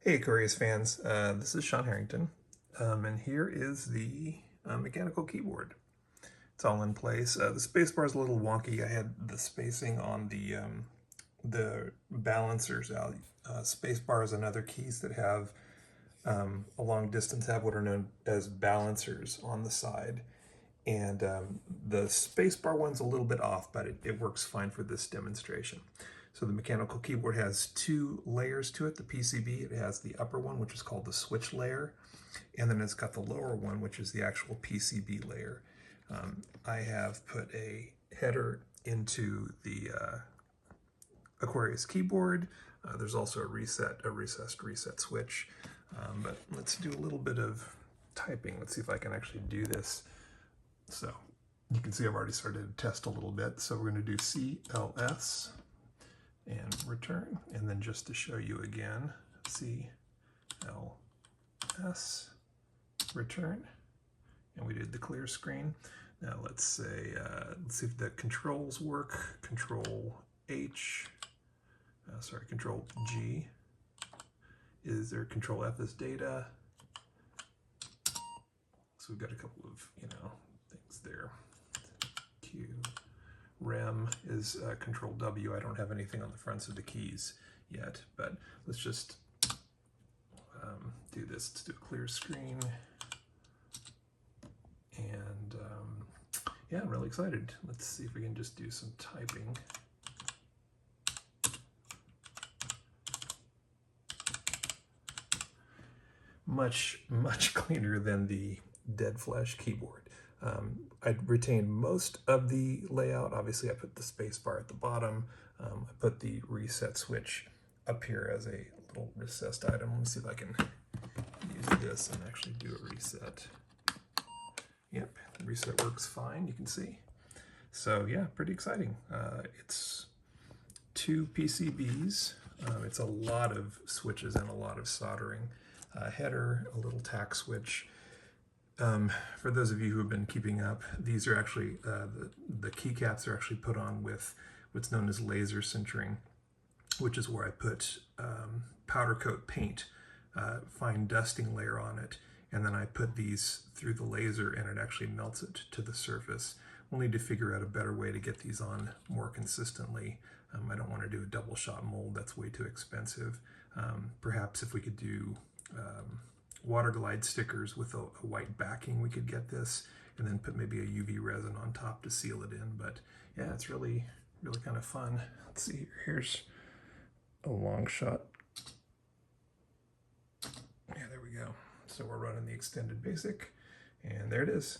Hey Aquarius fans, this is Sean Harrington, and here is the mechanical keyboard. It's all in place. The spacebar is a little wonky. I had the spacing on the balancers out. Spacebar is another keys that have a long distance have what are known as balancers on the side. And the spacebar one's a little bit off, but it works fine for this demonstration. So the mechanical keyboard has two layers to it. The PCB, it has the upper one, which is called the switch layer, and then it's got the lower one, which is the actual PCB layer. I have put a header into the Aquarius keyboard. There's also a recessed reset switch. But let's do a little bit of typing. Let's see if I can actually do this. So you can see I've already started to test a little bit. So we're going to do CLS and return, and then just to show you again, CLS, return, and we did the clear screen. Now let's say, let's see if the controls work. Control G is there, Control F is data. So we've got a couple of, things there. Q. Rem is Control W. I don't have anything on the fronts of the keys yet, but let's just do this. Let's do a clear screen. And yeah, I'm really excited. Let's see if we can just do some typing. Much cleaner than the Dead Flesh keyboard. I retained most of the layout. Obviously, I put the space bar at the bottom. I put the reset switch up here as a little recessed item. Let me see if I can use this and actually do a reset. Yep, the reset works fine, you can see. So yeah, pretty exciting. It's two PCBs. It's a lot of switches and a lot of soldering. Header, a little tack switch. For those of you who have been keeping up, these are actually, the keycaps are actually put on with what's known as laser sintering, which is where I put powder coat paint, fine dusting layer on it, and then I put these through the laser and it actually melts it to the surface. We'll need to figure out a better way to get these on more consistently. I don't want to do a double shot mold, that's way too expensive. Perhaps if we could do water glide stickers with a white backing, we could get this, and then put maybe a UV resin on top to seal it in. But yeah, it's really kind of fun. Let's see, here's a long shot. Yeah, there we go. So we're running the extended basic, and there it is.